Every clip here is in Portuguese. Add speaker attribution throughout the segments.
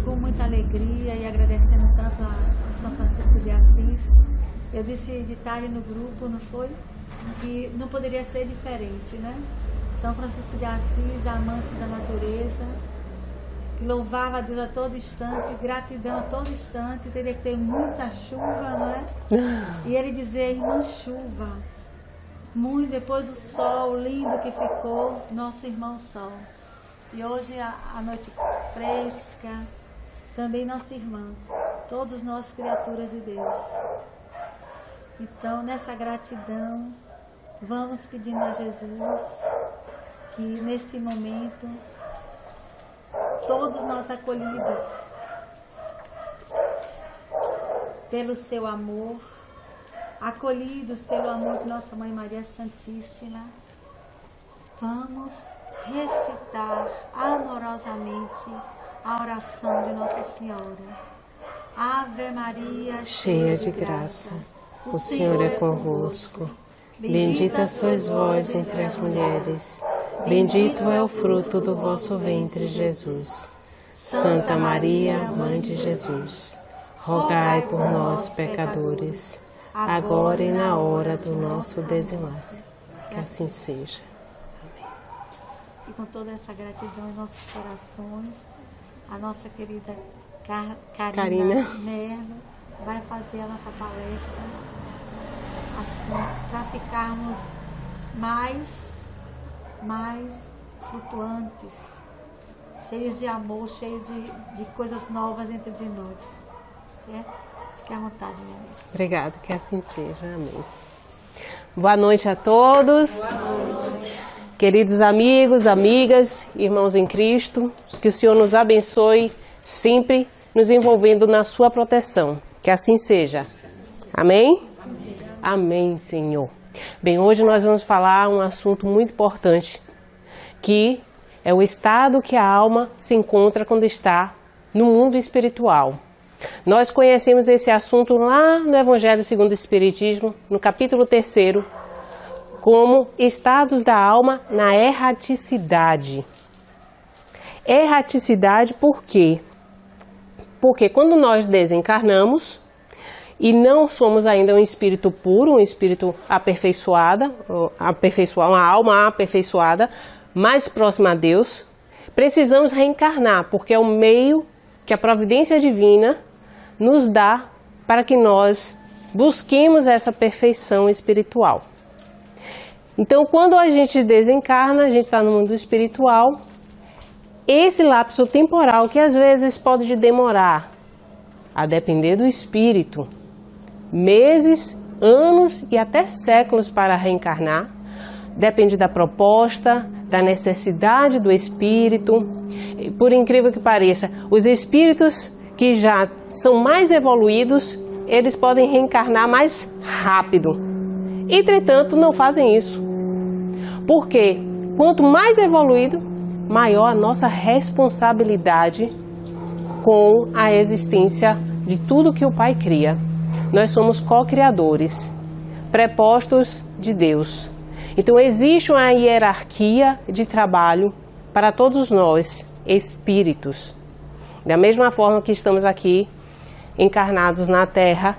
Speaker 1: com muita alegria e agradecendo tanto a São Francisco de Assis. Eu disse de tarde no grupo, não foi? Que não poderia ser diferente, né? São Francisco de Assis, amante da natureza, que louvava a Deus a todo instante, gratidão a todo instante, teria que ter muita chuva, não é? E ele dizia, irmã chuva, muito depois o sol lindo que ficou, nosso irmão sol. E hoje a noite fresca, também nossa irmã, todos nós criaturas de Deus. Então, nessa gratidão, vamos pedindo a Jesus que nesse momento, todos nós acolhidos pelo seu amor, acolhidos pelo amor de nossa Mãe Maria Santíssima, vamos recitar amorosamente a oração de Nossa Senhora. Ave Maria,
Speaker 2: cheia de graça, o Senhor é convosco. Bendita sois vós entre as mulheres, bendito é o fruto do vosso ventre, Jesus. Santa Maria, Mãe de Jesus, rogai por nós, pecadores, agora e na hora do nosso desenlace. Que assim seja. Amém.
Speaker 1: E com toda essa gratidão em nossos corações, a nossa querida Karina Merlo vai fazer a nossa palestra, assim, para ficarmos mais flutuantes, cheios de amor, cheios de coisas novas dentro de nós. Certo? Fique à vontade, minha amiga.
Speaker 2: Obrigada, que assim seja. Amém. Boa noite a todos.
Speaker 1: Boa noite.
Speaker 2: Queridos amigos, amigas, irmãos em Cristo, que o Senhor nos abençoe sempre, nos envolvendo na sua proteção. Que assim seja. Amém? Amém, Senhor. Bem, hoje nós vamos falar um assunto muito importante, que é o estado que a alma se encontra quando está no mundo espiritual. Nós conhecemos esse assunto lá no Evangelho segundo o Espiritismo, no capítulo 3º, como estados da alma na erraticidade. Erraticidade por quê? Porque quando nós desencarnamos e não somos ainda um espírito puro, um espírito aperfeiçoado, uma alma aperfeiçoada, mais próxima a Deus, precisamos reencarnar, porque é o meio que a providência divina nos dá para que nós busquemos essa perfeição espiritual. Então, quando a gente desencarna, a gente está no mundo espiritual, esse lapso temporal, que às vezes pode demorar, a depender do espírito, meses, anos e até séculos para reencarnar, depende da proposta, da necessidade do espírito. Por incrível que pareça, os espíritos que já são mais evoluídos, eles podem reencarnar mais rápido. Entretanto, não fazem isso. Porque quanto mais evoluído, maior a nossa responsabilidade com a existência de tudo que o Pai cria. Nós somos co-criadores, prepostos de Deus. Então existe uma hierarquia de trabalho para todos nós, espíritos. Da mesma forma que estamos aqui, encarnados na Terra,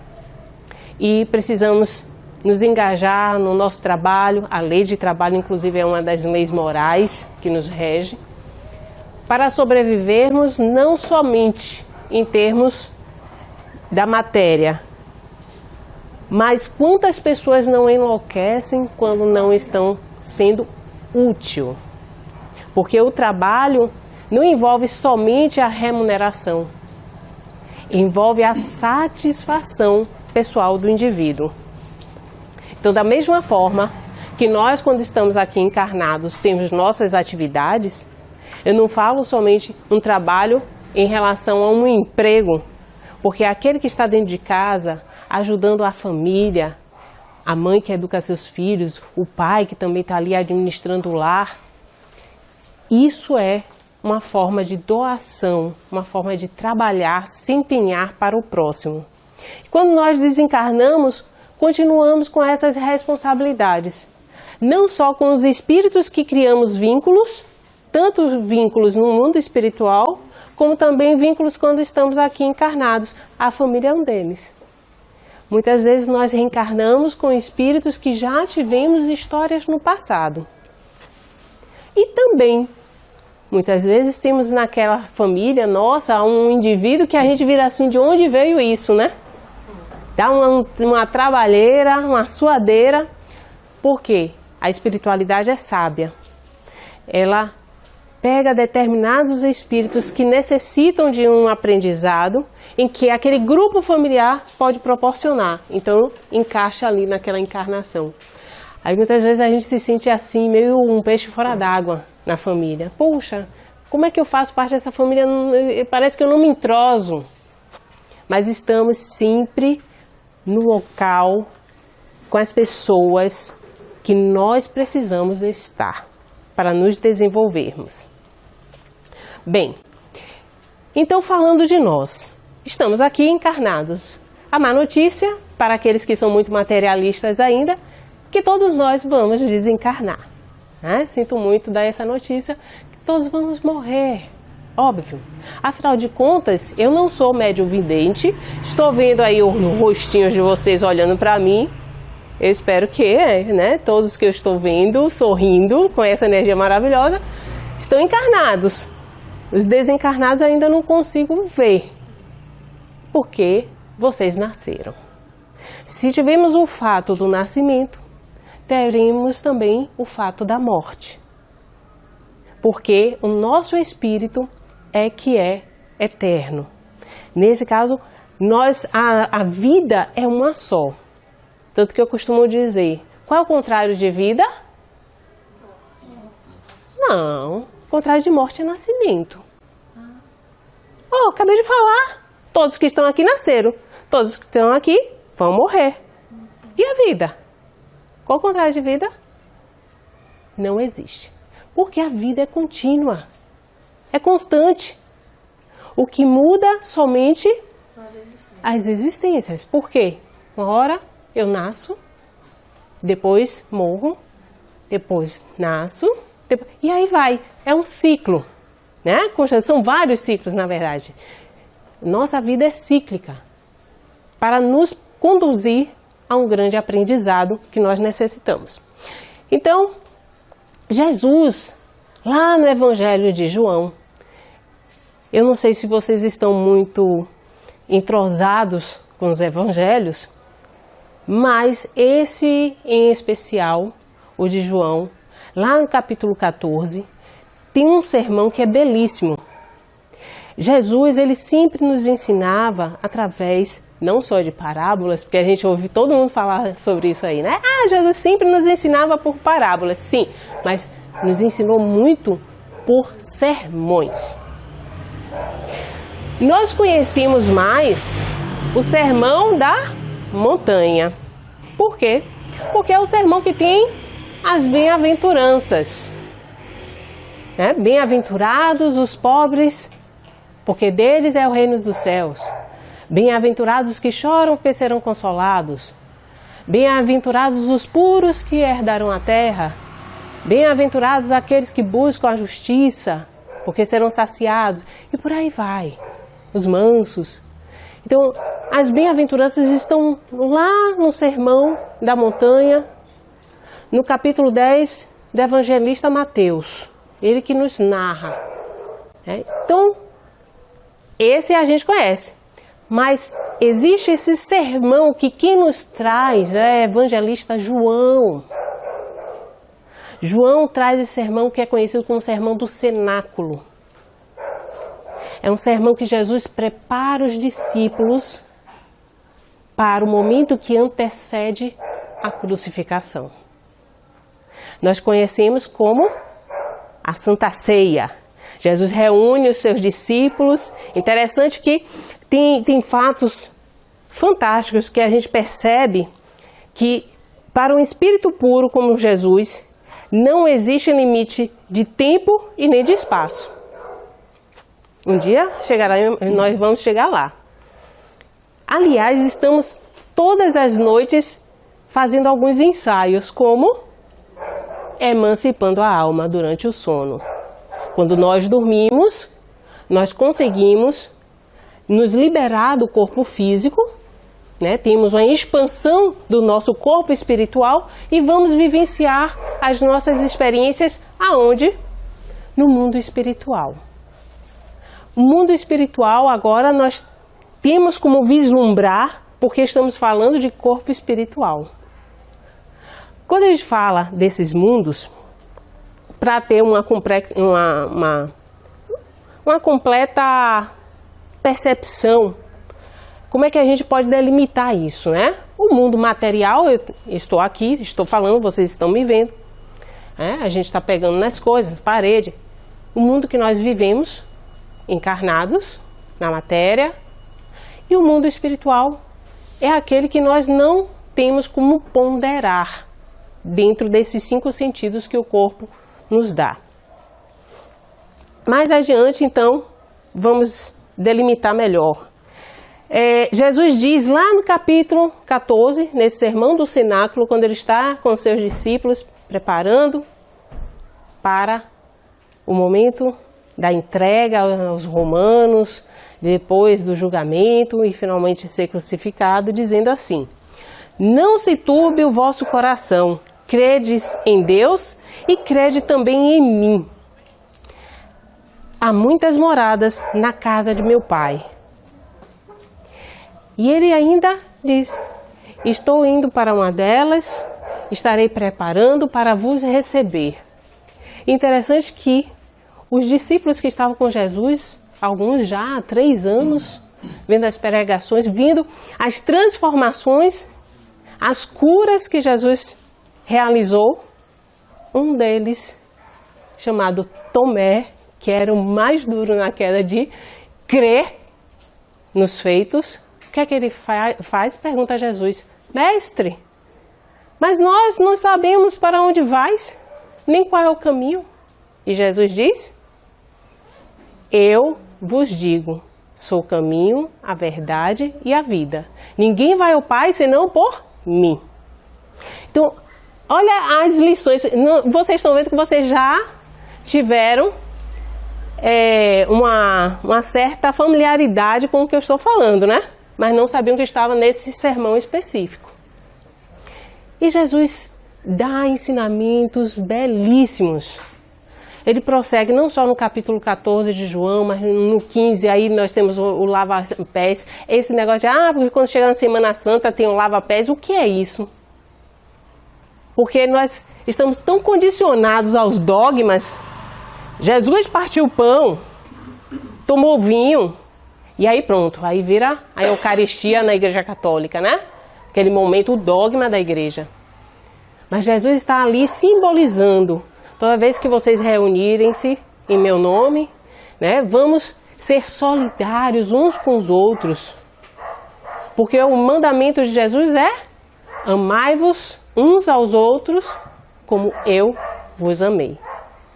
Speaker 2: e precisamos nos engajar no nosso trabalho. A lei de trabalho, inclusive, é uma das leis morais que nos rege, para sobrevivermos não somente em termos da matéria, mas quantas pessoas não enlouquecem quando não estão sendo útil? Porque o trabalho não envolve somente a remuneração, envolve a satisfação pessoal do indivíduo. Então, da mesma forma que nós, quando estamos aqui encarnados, temos nossas atividades, eu não falo somente um trabalho em relação a um emprego, porque aquele que está dentro de casa, ajudando a família, a mãe que educa seus filhos, o pai que também está ali administrando o lar, isso é uma forma de doação, uma forma de trabalhar, se empenhar para o próximo. Quando nós desencarnamos, continuamos com essas responsabilidades, não só com os espíritos que criamos vínculos, tanto vínculos no mundo espiritual, como também vínculos quando estamos aqui encarnados. A família é um deles. Muitas vezes nós reencarnamos com espíritos que já tivemos histórias no passado. E também, muitas vezes temos naquela família nossa um indivíduo que a gente vira assim, de onde veio isso, né? Dá uma trabalheira, uma suadeira. Por quê? A espiritualidade é sábia. Ela pega determinados espíritos que necessitam de um aprendizado em que aquele grupo familiar pode proporcionar. Então, encaixa ali naquela encarnação. Aí muitas vezes a gente se sente assim, meio um peixe fora d'água na família. Puxa, como é que eu faço parte dessa família? Parece que eu não me entroso. Mas estamos sempre no local, com as pessoas que nós precisamos estar para nos desenvolvermos. Bem, então falando de nós, estamos aqui encarnados. A má notícia, para aqueles que são muito materialistas ainda, que todos nós vamos desencarnar. Né? Sinto muito dar essa notícia, que todos vamos morrer. Óbvio. Afinal de contas, eu não sou médium vidente, estou vendo aí os rostinhos de vocês olhando para mim. Eu espero que, né, todos que eu estou vendo, sorrindo, com essa energia maravilhosa, estão encarnados. Os desencarnados ainda não consigo ver, porque vocês nasceram. Se tivermos o fato do nascimento, teremos também o fato da morte. Porque o nosso espírito é que é eterno. Nesse caso, a vida é uma só. Tanto que eu costumo dizer, qual é o contrário de vida? Não, o contrário de morte é nascimento. Acabei de falar. Todos que estão aqui nasceram. Todos que estão aqui vão morrer. E a vida? Qual o contrário de vida? Não existe. Porque a vida é contínua. É constante. O que muda somente as existências. Por quê? Uma hora eu nasço, depois morro, depois nasço, e aí vai. É um ciclo, né? São vários ciclos, na verdade. Nossa vida é cíclica para nos conduzir a um grande aprendizado que nós necessitamos. Então, Jesus, lá no Evangelho de João, eu não sei se vocês estão muito entrosados com os evangelhos, mas esse em especial, o de João, lá no capítulo 14, tem um sermão que é belíssimo. Jesus, ele sempre nos ensinava através, não só de parábolas, porque a gente ouve todo mundo falar sobre isso aí, né? Jesus sempre nos ensinava por parábolas, sim, mas nos ensinou muito por sermões. Nós conhecemos mais o sermão da montanha. Por quê? Porque é o sermão que tem as bem-aventuranças. Né? Bem-aventurados os pobres, porque deles é o reino dos céus. Bem-aventurados que choram, porque serão consolados. Bem-aventurados os puros, que herdarão a terra. Bem-aventurados aqueles que buscam a justiça, porque serão saciados. E por aí vai. Os mansos. Então, as bem-aventuranças estão lá no Sermão da Montanha, no capítulo 10 do evangelista Mateus. Ele que nos narra. Então, esse a gente conhece. Mas existe esse sermão que quem nos traz é o evangelista João. João traz esse sermão que é conhecido como o sermão do cenáculo. É um sermão que Jesus prepara os discípulos para o momento que antecede a crucificação. Nós conhecemos como a Santa Ceia. Jesus reúne os seus discípulos. Interessante que tem fatos fantásticos que a gente percebe que para um espírito puro como Jesus não existe limite de tempo e nem de espaço. Um dia chegará, nós vamos chegar lá. Aliás, estamos todas as noites fazendo alguns ensaios, como emancipando a alma durante o sono. Quando nós dormimos, nós conseguimos nos liberar do corpo físico, né? Temos uma expansão do nosso corpo espiritual e vamos vivenciar as nossas experiências aonde? No mundo espiritual. O mundo espiritual agora nós temos como vislumbrar, porque estamos falando de corpo espiritual. Quando a gente fala desses mundos, para ter uma completa percepção, como é que a gente pode delimitar isso, né? O mundo material, eu estou aqui, estou falando, vocês estão me vendo, né? A gente está pegando nas coisas, parede. O mundo que nós vivemos, encarnados na matéria, e o mundo espiritual é aquele que nós não temos como ponderar dentro desses 5 sentidos que o corpo nos dá. Mais adiante, então, vamos delimitar melhor. Jesus diz lá no capítulo 14, nesse sermão do cenáculo, quando ele está com seus discípulos preparando para o momento da entrega aos romanos, depois do julgamento e finalmente ser crucificado, dizendo assim: não se turbe o vosso coração, credes em Deus e crede também em mim. Há muitas moradas na casa de meu Pai. E ele ainda diz: estou indo para uma delas, estarei preparando para vos receber. Interessante que os discípulos que estavam com Jesus, alguns já há 3 anos, vendo as pregações, vendo as transformações, as curas que Jesus realizou, um deles, chamado Tomé, que era o mais duro na queda de crer nos feitos, o que é que ele faz? Pergunta a Jesus: mestre, mas nós não sabemos para onde vais, nem qual é o caminho. E Jesus diz: eu vos digo, sou o caminho, a verdade e a vida. Ninguém vai ao Pai senão por mim. Então, olha as lições. Vocês estão vendo que vocês já tiveram uma certa familiaridade com o que eu estou falando, né? Mas não sabiam que estava nesse sermão específico. E Jesus dá ensinamentos belíssimos. Ele prossegue não só no capítulo 14 de João, mas no 15, aí nós temos o lava-pés. Esse negócio de, porque quando chega na Semana Santa tem o lava-pés. O que é isso? Porque nós estamos tão condicionados aos dogmas. Jesus partiu o pão, tomou vinho, e aí pronto, aí vira a Eucaristia na Igreja Católica, né? Aquele momento, o dogma da igreja. Mas Jesus está ali simbolizando: toda vez que vocês reunirem-se em meu nome, né, vamos ser solidários uns com os outros. Porque o mandamento de Jesus é: amai-vos uns aos outros como eu vos amei.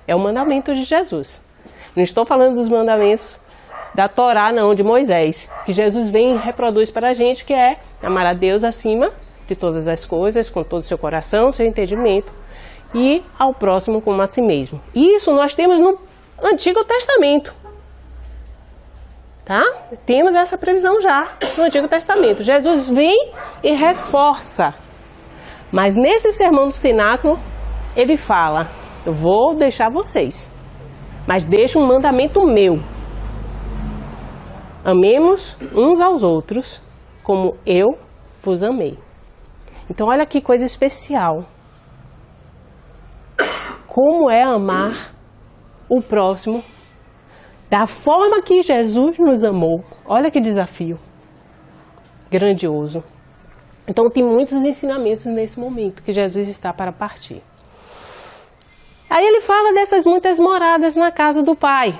Speaker 2: É o mandamento de Jesus. Não estou falando dos mandamentos da Torá, não, de Moisés, que Jesus vem e reproduz para a gente, que é amar a Deus acima de todas as coisas, com todo o seu coração, seu entendimento, e ao próximo como a si mesmo. Isso nós temos no Antigo Testamento. Tá? Temos essa previsão já no Antigo Testamento. Jesus vem e reforça. Mas nesse sermão do cenáculo, ele fala: eu vou deixar vocês, mas deixo um mandamento meu. Amemos uns aos outros como eu vos amei. Então olha que coisa especial. Como é amar o próximo da forma que Jesus nos amou. Olha que desafio grandioso. Então tem muitos ensinamentos nesse momento que Jesus está para partir. Aí ele fala dessas muitas moradas na casa do Pai.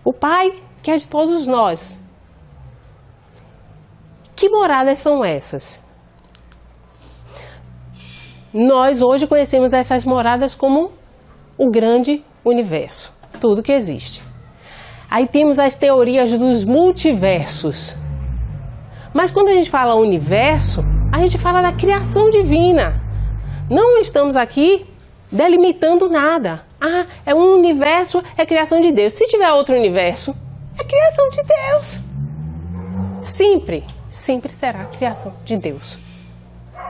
Speaker 2: O Pai que é de todos nós. Que moradas são essas? Nós hoje conhecemos essas moradas como o grande universo. Tudo que existe. Aí temos as teorias dos multiversos. Mas quando a gente fala universo, a gente fala da criação divina. Não estamos aqui delimitando nada. Ah, é um universo, é criação de Deus. Se tiver outro universo, é criação de Deus. Sempre será criação de Deus.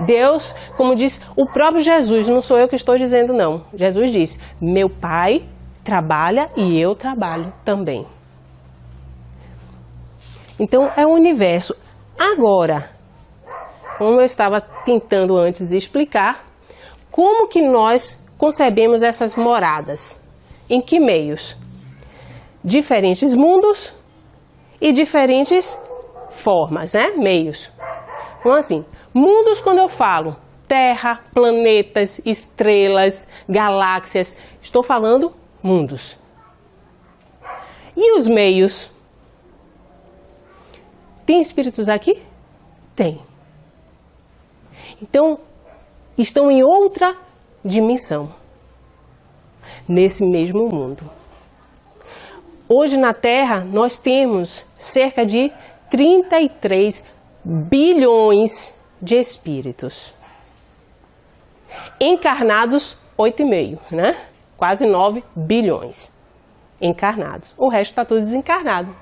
Speaker 2: Deus, como diz o próprio Jesus, não sou eu que estou dizendo não. Jesus disse, meu Pai trabalha e eu trabalho também. Então é o universo. Agora, como eu estava tentando antes explicar, como que nós concebemos essas moradas? Em que meios? Diferentes mundos e diferentes formas, né? Meios. Então assim, mundos quando eu falo Terra, planetas, estrelas, galáxias, estou falando mundos. E os meios? Tem espíritos aqui? Tem. Então, estão em outra dimensão, nesse mesmo mundo. Hoje na Terra, nós temos cerca de 33 bilhões de espíritos. Encarnados, 8,5, né? Quase 9 bilhões encarnados. O resto está tudo desencarnado.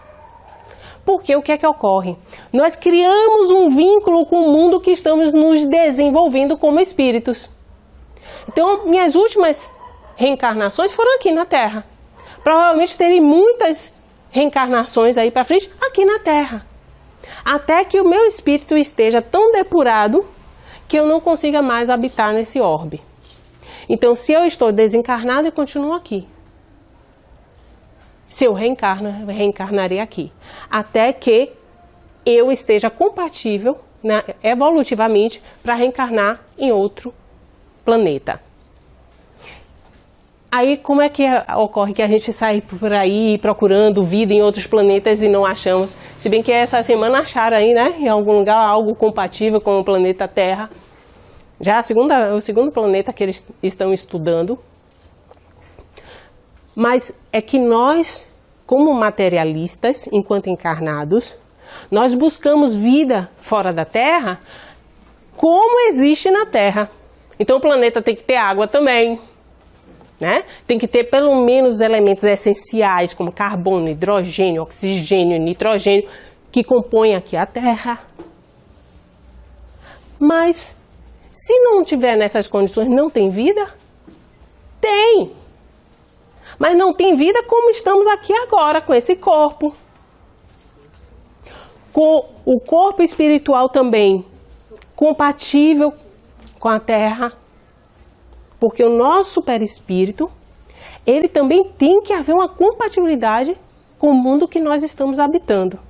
Speaker 2: Porque o que é que ocorre? Nós criamos um vínculo com o mundo que estamos nos desenvolvendo como espíritos. Então, minhas últimas reencarnações foram aqui na Terra. Provavelmente terei muitas reencarnações aí para frente aqui na Terra. Até que o meu espírito esteja tão depurado que eu não consiga mais habitar nesse orbe. Então, se eu estou desencarnado, eu continuo aqui. Se eu reencarno, eu reencarnarei aqui. Até que eu esteja compatível, né, evolutivamente, para reencarnar em outro planeta. Aí, como é que ocorre que a gente sai por aí procurando vida em outros planetas e não achamos? Se bem que essa semana acharam aí, né, em algum lugar, algo compatível com o planeta Terra. Já o segundo planeta que eles estão estudando. Mas é que nós, como materialistas, enquanto encarnados, nós buscamos vida fora da Terra como existe na Terra. Então o planeta tem que ter água também, né? Tem que ter pelo menos elementos essenciais como carbono, hidrogênio, oxigênio, nitrogênio, que compõem aqui a Terra. Mas se não tiver nessas condições, não tem vida? Tem! Mas não tem vida como estamos aqui agora, com esse corpo. Com o corpo espiritual também compatível com a Terra. Porque o nosso perispírito, ele também tem que haver uma compatibilidade com o mundo que nós estamos habitando.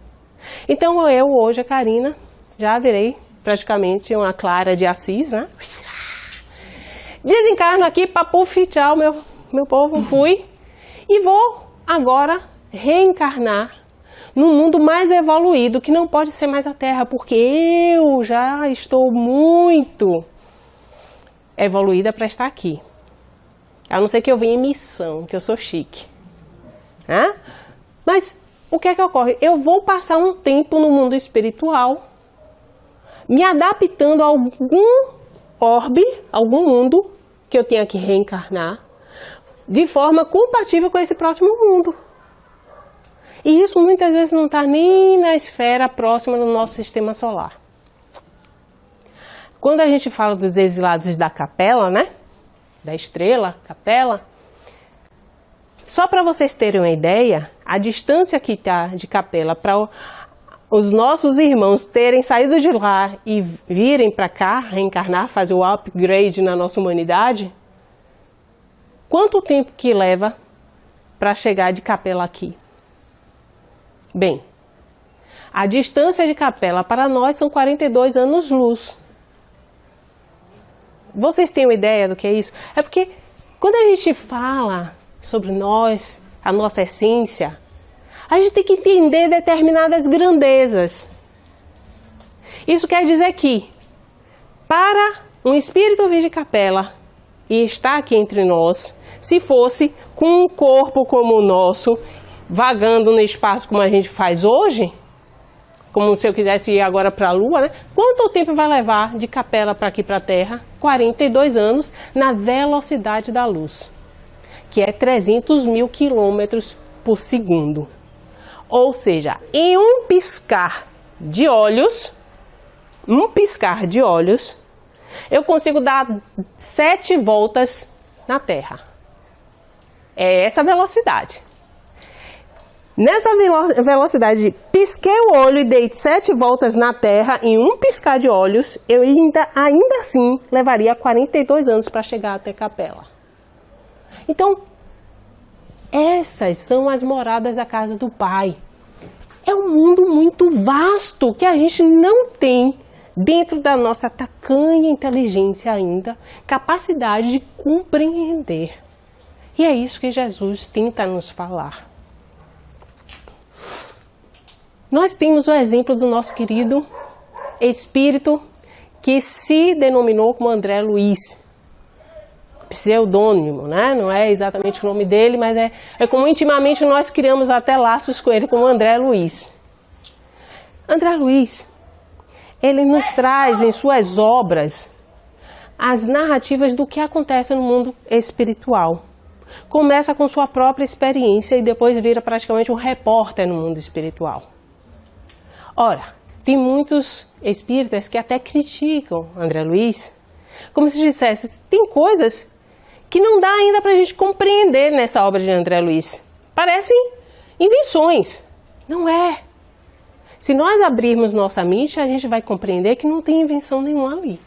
Speaker 2: Então eu hoje, a Karina, já virei praticamente uma Clara de Assis, né? Desencarno aqui, papo, tchau, meu povo, fui. E vou agora reencarnar num mundo mais evoluído, que não pode ser mais a Terra, porque eu já estou muito evoluída para estar aqui. A não ser que eu venha em missão, que eu sou chique. Mas o que é que ocorre? Eu vou passar um tempo no mundo espiritual, me adaptando a algum orbe, algum mundo que eu tenha que reencarnar, de forma compatível com esse próximo mundo. E isso muitas vezes não está nem na esfera próxima do nosso sistema solar. Quando a gente fala dos exilados da capela, né? Da estrela, capela. Só para vocês terem uma ideia, a distância que está de capela para os nossos irmãos terem saído de lá e virem para cá, reencarnar, fazer o upgrade na nossa humanidade, quanto tempo que leva para chegar de capela aqui? Bem, a distância de capela para nós são 42 anos-luz. Vocês têm uma ideia do que é isso? É porque quando a gente fala sobre nós, a nossa essência, a gente tem que entender determinadas grandezas. Isso quer dizer que, para um espírito vir de capela e estar aqui entre nós, se fosse com um corpo como o nosso, vagando no espaço como a gente faz hoje, como se eu quisesse ir agora para a Lua, né? Quanto tempo vai levar de Capela para aqui para a Terra? 42 anos na velocidade da luz, que é 300 mil quilômetros por segundo. Ou seja, em um piscar de olhos, eu consigo dar 7 voltas na Terra. É essa velocidade. Nessa velocidade, pisquei o olho e dei 7 voltas na Terra em um piscar de olhos, eu ainda assim levaria 42 anos para chegar até Capela. Então, essas são as moradas da casa do Pai. É um mundo muito vasto que a gente não tem, dentro da nossa tacanha inteligência ainda, capacidade de compreender. E é isso que Jesus tenta nos falar. Nós temos o exemplo do nosso querido espírito que se denominou como André Luiz. Pseudônimo, né? Não é exatamente o nome dele, mas é como intimamente nós criamos até laços com ele, como André Luiz. André Luiz, ele nos traz em suas obras as narrativas do que acontece no mundo espiritual. Começa com sua própria experiência e depois vira praticamente um repórter no mundo espiritual. Ora, tem muitos espíritas que até criticam André Luiz, como se dissesse, tem coisas que não dá ainda para a gente compreender nessa obra de André Luiz. Parecem invenções. Não é. Se nós abrirmos nossa mente, a gente vai compreender que não tem invenção nenhuma ali.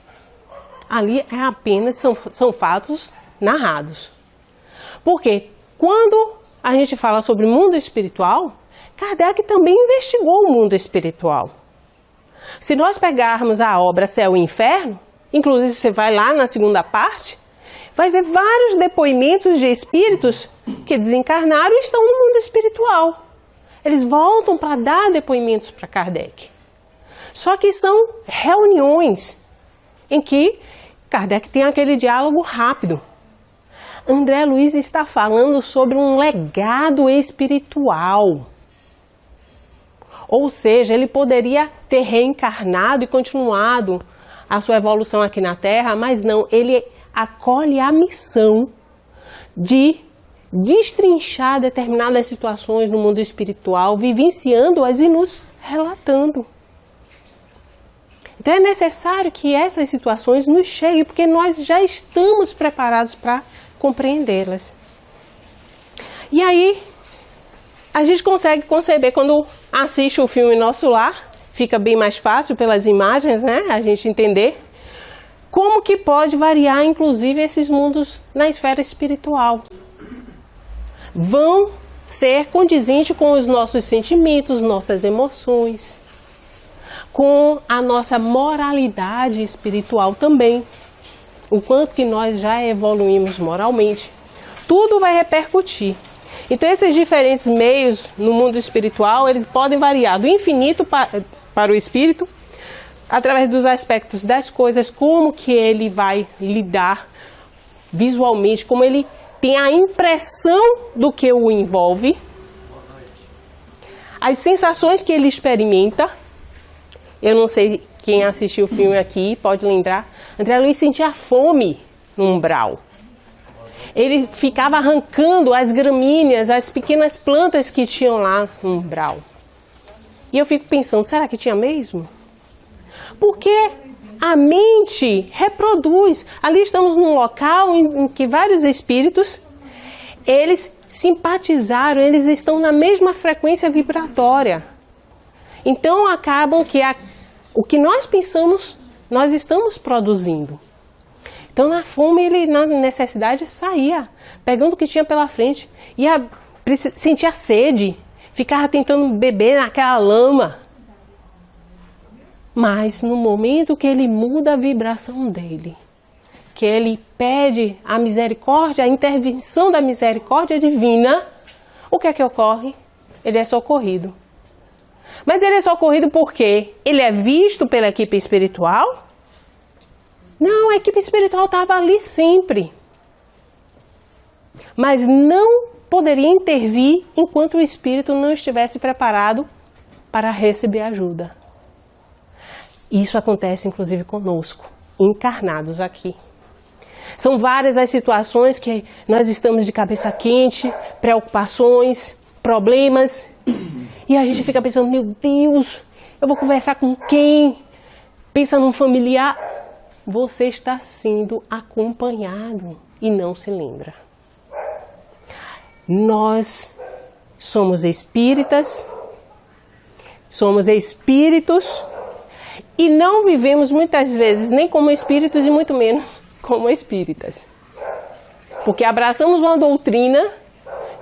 Speaker 2: Ali é apenas, são fatos narrados. Porque quando a gente fala sobre o mundo espiritual, Kardec também investigou o mundo espiritual. Se nós pegarmos a obra Céu e Inferno, inclusive você vai lá na segunda parte, vai ver vários depoimentos de espíritos que desencarnaram e estão no mundo espiritual. Eles voltam para dar depoimentos para Kardec. Só que são reuniões em que Kardec tem aquele diálogo rápido. André Luiz está falando sobre um legado espiritual. Ou seja, ele poderia ter reencarnado e continuado a sua evolução aqui na Terra, mas não, ele acolhe a missão de destrinchar determinadas situações no mundo espiritual, vivenciando-as e nos relatando. Então é necessário que essas situações nos cheguem, porque nós já estamos preparados para compreendê-las. E aí, a gente consegue conceber, quando assiste o filme Nosso Lar, fica bem mais fácil pelas imagens, né? A gente entender como que pode variar, inclusive, esses mundos na esfera espiritual. Vão ser condizentes com os nossos sentimentos, nossas emoções, com a nossa moralidade espiritual também. O quanto que nós já evoluímos moralmente. Tudo vai repercutir. Então, esses diferentes meios no mundo espiritual, eles podem variar do infinito para o espírito, através dos aspectos das coisas, como que ele vai lidar visualmente, como ele tem a impressão do que o envolve, as sensações que ele experimenta. Eu não sei quem assistiu o filme aqui, pode lembrar, André Luiz sentia fome no umbral. Ele ficava arrancando as gramíneas, as pequenas plantas que tinham lá no umbral. E eu fico pensando, será que tinha mesmo? Porque a mente reproduz. Ali estamos num local em que vários espíritos, eles simpatizaram, eles estão na mesma frequência vibratória. Então acabam que o que nós pensamos, nós estamos produzindo. Então, na fome, ele, na necessidade, saía, pegando o que tinha pela frente. Sentia sede, ficava tentando beber naquela lama. Mas, no momento que ele muda a vibração dele, que ele pede a misericórdia, a intervenção da misericórdia divina, o que é que ocorre? Ele é socorrido. Mas ele é socorrido porque ele é visto pela equipe espiritual? Não, a equipe espiritual estava ali sempre. Mas não poderia intervir enquanto o espírito não estivesse preparado para receber ajuda. Isso acontece inclusive conosco, encarnados aqui. São várias as situações que nós estamos de cabeça quente, preocupações, problemas, e a gente fica pensando, meu Deus, eu vou conversar com quem? Pensa num familiar. Você está sendo acompanhado e não se lembra. Nós somos espíritas, somos espíritos e não vivemos muitas vezes nem como espíritos e muito menos como espíritas. Porque abraçamos uma doutrina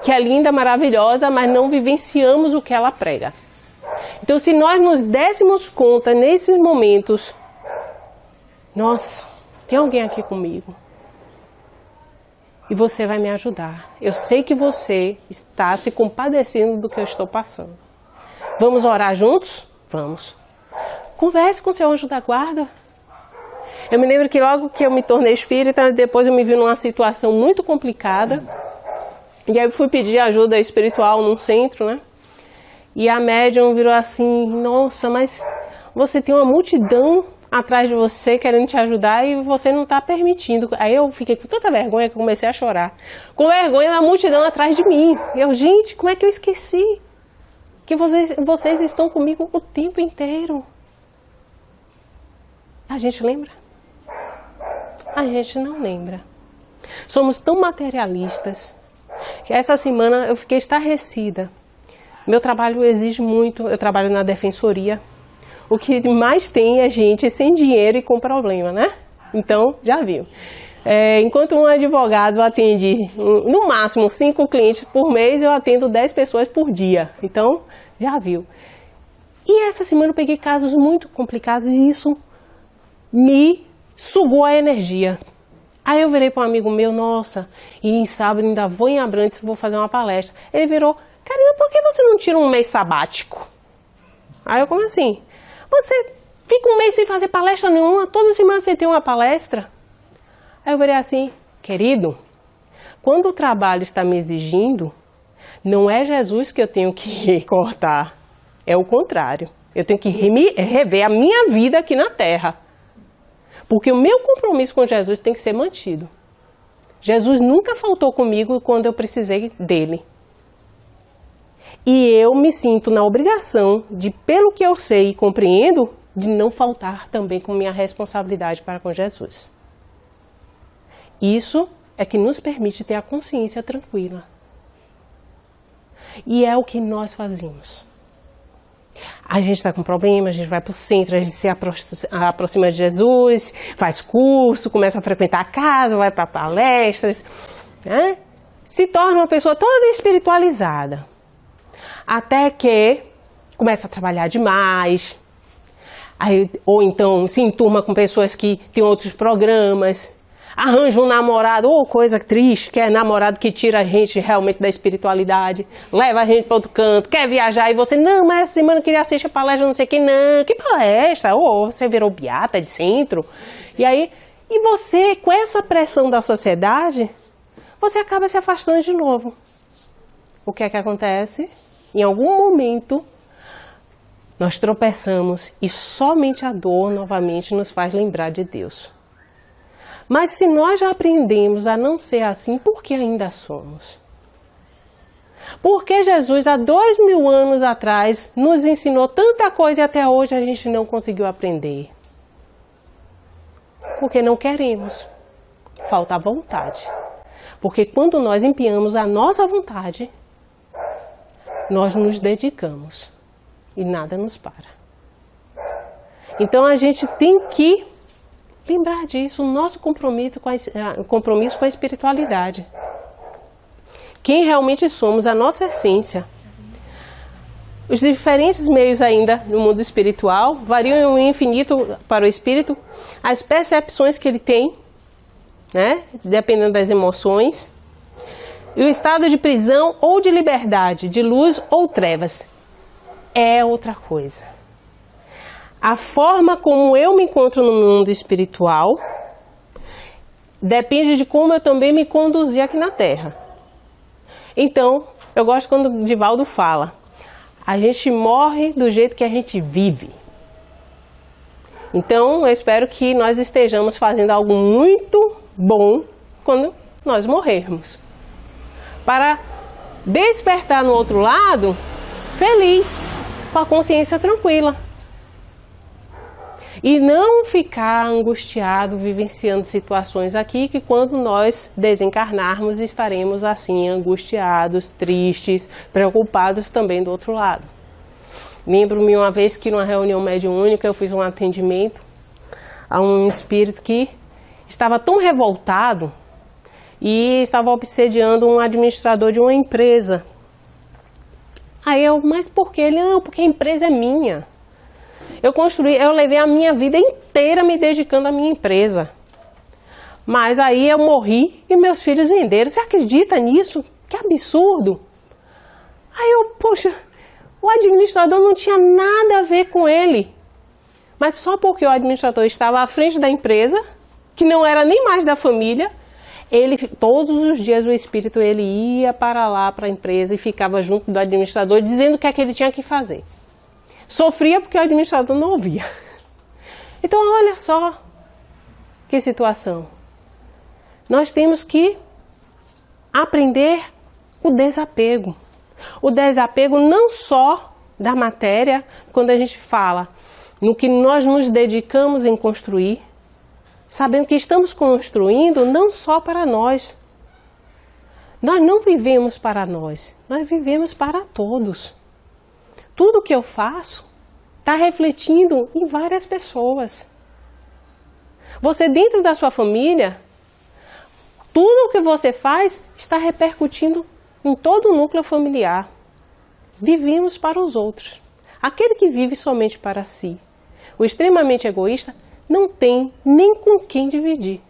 Speaker 2: que é linda, maravilhosa, mas não vivenciamos o que ela prega. Então, se nós nos dessemos conta nesses momentos, nossa, tem alguém aqui comigo e você vai me ajudar. Eu sei que você está se compadecendo do que eu estou passando. Vamos orar juntos? Vamos. Converse com seu anjo da guarda. Eu me lembro que logo que eu me tornei espírita, depois eu me vi numa situação muito complicada. E aí eu fui pedir ajuda espiritual num centro, né? E a médium virou assim, nossa, mas você tem uma multidão atrás de você querendo te ajudar e você não está permitindo. Aí eu fiquei com tanta vergonha que eu comecei a chorar. Com vergonha da multidão atrás de mim. Eu, gente, como é que eu esqueci? Que vocês estão comigo o tempo inteiro. A gente lembra? A gente não lembra. Somos tão materialistas que essa semana eu fiquei estarrecida. Meu trabalho exige muito, eu trabalho na defensoria. O que mais tem é gente sem dinheiro e com problema, né? Então, já viu. Enquanto um advogado atende, no máximo, 5 clientes por mês, eu atendo 10 pessoas por dia. Então, já viu. E essa semana eu peguei casos muito complicados e isso me sugou a energia. Aí eu virei para um amigo meu, nossa, e em sábado ainda vou em Abrantes, vou fazer uma palestra. Ele virou, Karina, por que você não tira um mês sabático? Aí eu, como assim? Você fica um mês sem fazer palestra nenhuma, toda semana você tem uma palestra. Aí eu virei assim, querido, quando o trabalho está me exigindo, não é Jesus que eu tenho que cortar, é o contrário. Eu tenho que rever a minha vida aqui na Terra. Porque o meu compromisso com Jesus tem que ser mantido. Jesus nunca faltou comigo quando eu precisei dele. E eu me sinto na obrigação de, pelo que eu sei e compreendo, de não faltar também com minha responsabilidade para com Jesus. Isso é que nos permite ter a consciência tranquila. E é o que nós fazemos. A gente está com problema, a gente vai para o centro, a gente se aproxima de Jesus, faz curso, começa a frequentar a casa, vai para palestras, né? Se torna uma pessoa toda espiritualizada. Até que começa a trabalhar demais, ou então se enturma com pessoas que têm outros programas, arranja um namorado, ou coisa triste, que é namorado que tira a gente realmente da espiritualidade, leva a gente para outro canto, quer viajar e você, não, mas essa semana eu queria assistir a palestra, não sei o que, não, que palestra? Ou você virou beata de centro, e você, com essa pressão da sociedade, você acaba se afastando de novo. O que é que acontece? Em algum momento, nós tropeçamos e somente a dor novamente nos faz lembrar de Deus. Mas se nós já aprendemos a não ser assim, por que ainda somos? Porque Jesus, há 2000 anos atrás, nos ensinou tanta coisa e até hoje a gente não conseguiu aprender. Porque não queremos. Falta vontade. Porque quando nós empenhamos a nossa vontade, nós nos dedicamos e nada nos para. Então a gente tem que lembrar disso, o nosso compromisso com a espiritualidade. Quem realmente somos, a nossa essência. Os diferentes meios ainda no mundo espiritual variam um infinito para o espírito, as percepções que ele tem, né, dependendo das emoções, e o estado de prisão ou de liberdade, de luz ou trevas, é outra coisa. A forma como eu me encontro no mundo espiritual depende de como eu também me conduzi aqui na Terra. Então, eu gosto quando o Divaldo fala, A gente morre do jeito que a gente vive. Então, eu espero que nós estejamos fazendo algo muito bom quando nós morrermos. Para despertar no outro lado, feliz, com a consciência tranquila. E não ficar angustiado, vivenciando situações aqui que quando nós desencarnarmos estaremos assim angustiados, tristes, preocupados também do outro lado. Lembro-me uma vez que numa reunião mediúnica eu fiz um atendimento a um espírito que estava tão revoltado e estava obsediando um administrador de uma empresa. Aí eu, mas por quê? Ele, não, porque a empresa é minha. Eu levei a minha vida inteira me dedicando à minha empresa. Mas aí eu morri e meus filhos venderam. Você acredita nisso? Que absurdo! Aí eu, poxa, o administrador não tinha nada a ver com ele. Mas só porque o administrador estava à frente da empresa, que não era nem mais da família, todos os dias o espírito ele ia para lá, para a empresa e ficava junto do administrador dizendo o que é que ele tinha que fazer. Sofria porque o administrador não ouvia. Então, olha só que situação. Nós temos que aprender o desapego. O desapego não só da matéria, quando a gente fala no que nós nos dedicamos em construir, sabendo que estamos construindo não só para nós. Nós não vivemos para nós vivemos para todos. Tudo que eu faço está refletindo em várias pessoas. Você dentro da sua família, tudo o que você faz está repercutindo em todo o núcleo familiar. Vivemos para os outros. Aquele que vive somente para si, o extremamente egoísta, não tem nem com quem dividir.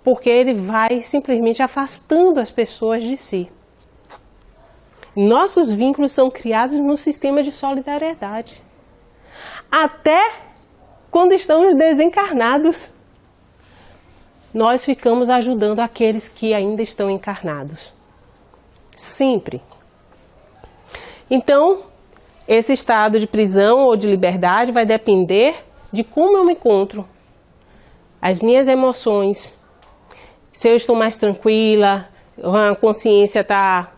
Speaker 2: Porque ele vai simplesmente afastando as pessoas de si. Nossos vínculos são criados no sistema de solidariedade. Até quando estamos desencarnados, nós ficamos ajudando aqueles que ainda estão encarnados. Sempre. Então, esse estado de prisão ou de liberdade vai depender de como eu me encontro. As minhas emoções. Se eu estou mais tranquila, a consciência está...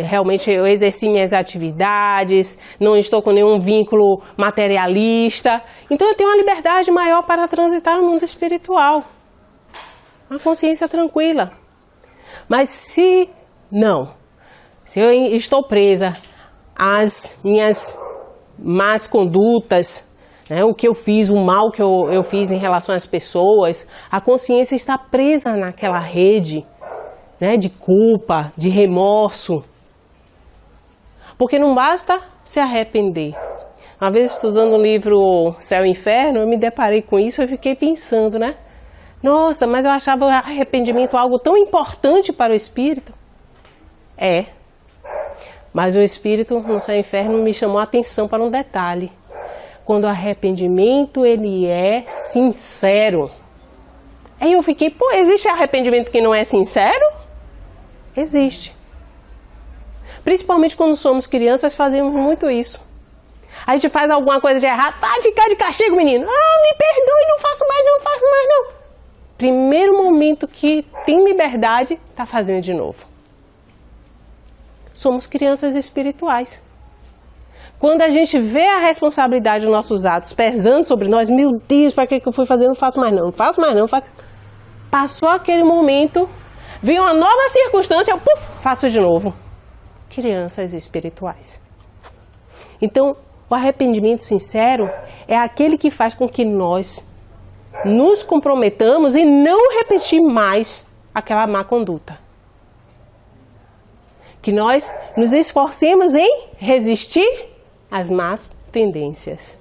Speaker 2: realmente eu exerci minhas atividades, não estou com nenhum vínculo materialista, então eu tenho uma liberdade maior para transitar no mundo espiritual, uma consciência tranquila. Mas se eu estou presa às minhas más condutas, o que eu fiz, o mal que eu fiz em relação às pessoas, a consciência está presa naquela rede de culpa, de remorso. Porque não basta se arrepender. Uma vez estudando o livro Céu e Inferno, eu me deparei com isso e fiquei pensando, nossa, mas eu achava o arrependimento algo tão importante para o espírito. Mas o espírito no Céu e Inferno me chamou a atenção para um detalhe. Quando o arrependimento ele é sincero. Aí eu fiquei, existe arrependimento que não é sincero? Existe. Principalmente quando somos crianças, fazemos muito isso. A gente faz alguma coisa de errado, vai ficar de castigo, menino. Me perdoe, não faço mais não. Primeiro momento que tem liberdade, está fazendo de novo. Somos crianças espirituais. Quando a gente vê a responsabilidade dos nossos atos pesando sobre nós, meu Deus, para que eu fui fazer? Não faço mais não. Passou aquele momento, veio uma nova circunstância, eu faço de novo. Crianças espirituais. Então, o arrependimento sincero é aquele que faz com que nós nos comprometamos em não repetir mais aquela má conduta. Que nós nos esforcemos em resistir às más tendências.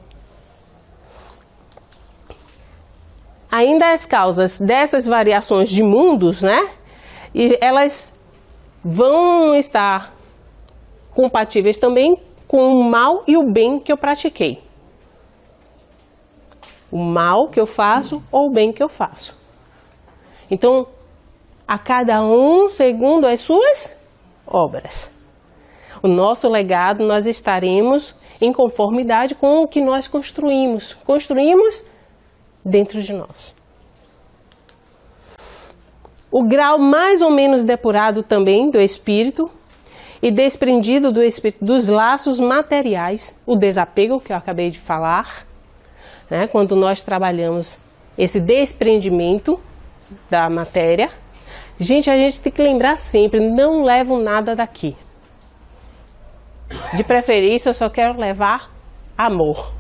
Speaker 2: Ainda as causas dessas variações de mundos, e elas vão estar compatíveis também com o mal e o bem que eu pratiquei. O mal que eu faço ou o bem que eu faço. Então, a cada um segundo as suas obras. o nosso legado, nós estaremos em conformidade com o que nós construímos. Construímos dentro de nós. O grau mais ou menos depurado também do espírito e desprendido do espírito dos laços materiais, o desapego que eu acabei de falar, né? Quando nós trabalhamos esse desprendimento da matéria, gente, a gente tem que lembrar sempre, não levo nada daqui. De preferência, eu só quero levar amor.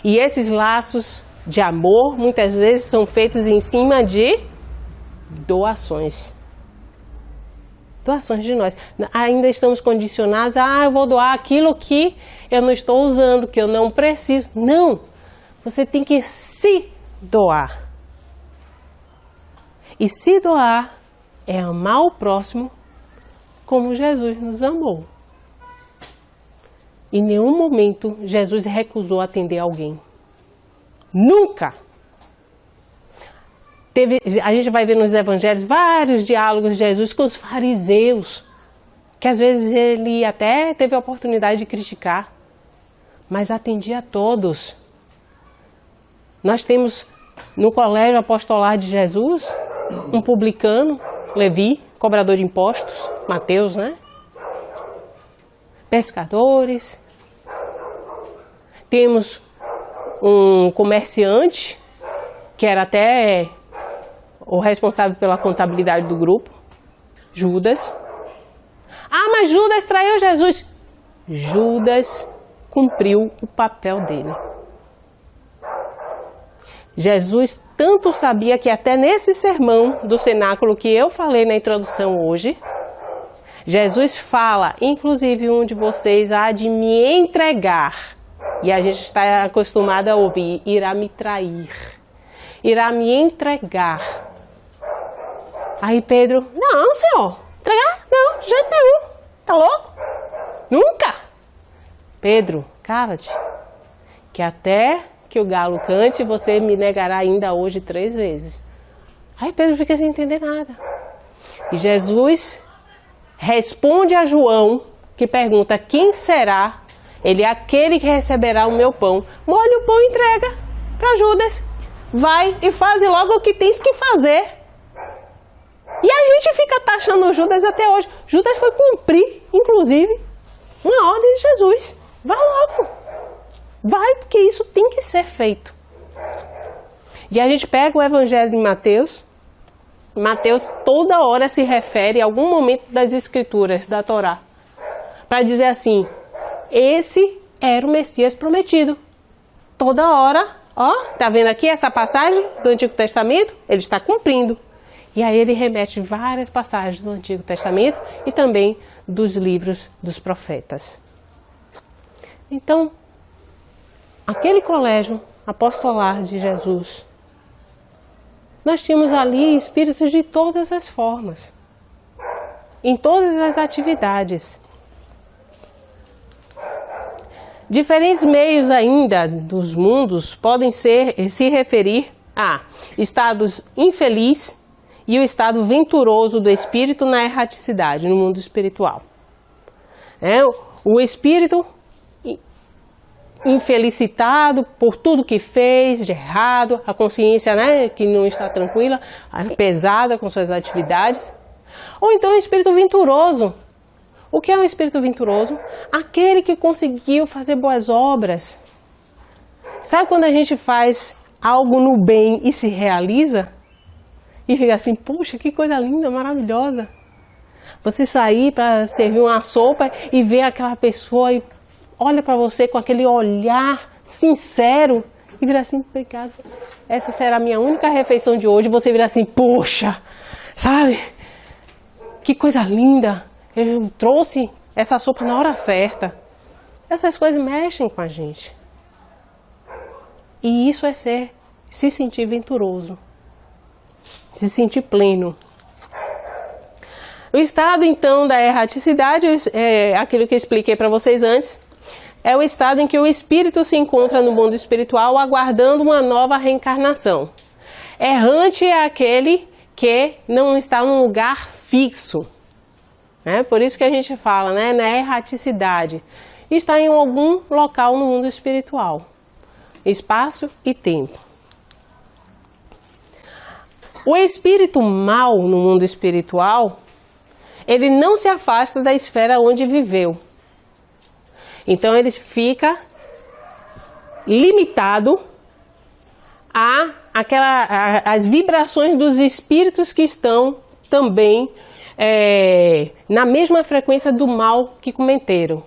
Speaker 2: E esses laços de amor, muitas vezes, são feitos em cima de doações. Doações de nós. Ainda estamos condicionados a, eu vou doar aquilo que eu não estou usando, que eu não preciso. Não! Você tem que se doar. E se doar é amar o próximo como Jesus nos amou. Em nenhum momento Jesus recusou atender alguém. Nunca! A gente vai ver nos evangelhos vários diálogos de Jesus com os fariseus, que às vezes ele até teve a oportunidade de criticar, mas atendia a todos. Nós temos no colégio apostolar de Jesus um publicano, Levi, cobrador de impostos, Mateus, né? Pescadores. Temos um comerciante, que era até o responsável pela contabilidade do grupo, Judas. Ah, mas Judas traiu Jesus. Judas cumpriu o papel dele. Jesus tanto sabia que até nesse sermão do cenáculo que eu falei na introdução hoje, Jesus fala, inclusive um de vocês há de me entregar. E a gente está acostumado a ouvir, irá me trair, irá me entregar. Aí Pedro, não, Senhor, entregar? Não, de jeito nenhum, tá louco? Nunca! Pedro, cala-te, que até que o galo cante, você me negará ainda hoje 3 vezes. Aí Pedro fica sem entender nada. E Jesus responde a João, que pergunta, quem será? Ele é aquele que receberá o meu pão. Molha o pão e entrega para Judas. Vai e faz logo o que tens que fazer. E a gente fica taxando Judas até hoje. Judas foi cumprir, inclusive, uma ordem de Jesus. Vai logo. Vai, porque isso tem que ser feito. E a gente pega o evangelho de Mateus. Mateus toda hora se refere a algum momento das escrituras, da Torá, para dizer assim, esse era o Messias prometido. Toda hora, ó, tá vendo aqui essa passagem do Antigo Testamento? Ele está cumprindo. E aí ele remete várias passagens do Antigo Testamento e também dos livros dos profetas. Então, aquele colégio apostolar de Jesus, nós tínhamos ali espíritos de todas as formas, em todas as atividades. Diferentes meios ainda dos mundos podem se referir a estados infeliz e o estado venturoso do espírito na erraticidade, no mundo espiritual. O espírito infelicitado por tudo que fez de errado, a consciência, né, que não está tranquila, pesada com suas atividades. Ou então o espírito venturoso. O que é um espírito venturoso? Aquele que conseguiu fazer boas obras. Sabe quando a gente faz algo no bem e se realiza? E fica assim, puxa, que coisa linda, maravilhosa. Você sair para servir uma sopa e ver aquela pessoa e olha para você com aquele olhar sincero e vira assim, obrigado. Essa será a minha única refeição de hoje. Você vira assim, poxa, sabe? Que coisa linda. Eu trouxe essa sopa na hora certa. Essas coisas mexem com a gente. E isso é se sentir venturoso. Se sentir pleno. O estado, então, da erraticidade, é aquilo que eu expliquei para vocês antes, é o estado em que o espírito se encontra no mundo espiritual aguardando uma nova reencarnação. Errante é aquele que não está num lugar fixo. Por isso que a gente fala, né, na erraticidade. Está em algum local no mundo espiritual. Espaço e tempo. O espírito mau no mundo espiritual, ele não se afasta da esfera onde viveu. Então ele fica limitado às vibrações dos espíritos que estão também na mesma frequência do mal que cometeram.